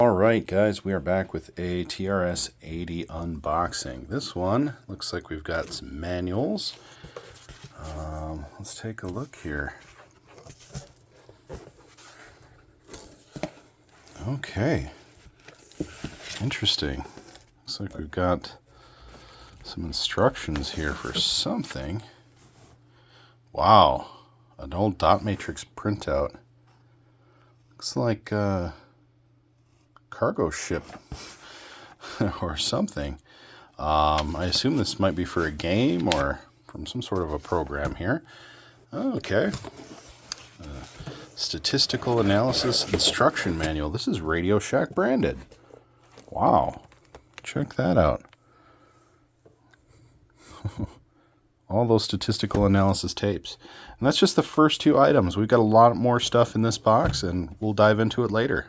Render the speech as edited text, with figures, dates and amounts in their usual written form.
Alright guys, we are back with a TRS-80 unboxing. This one looks like we've got some manuals. Let's take a look here. Okay, interesting. Looks like we've got some instructions here for something. Wow, an old dot matrix printout. Looks like cargo ship or something. I assume this might be for a game or from some sort of a program here. Okay. Statistical Analysis Instruction Manual. This is Radio Shack branded. Wow. Check that out. All those statistical analysis tapes. And that's just the first two items. We've got a lot more stuff in this box, and we'll dive into it later.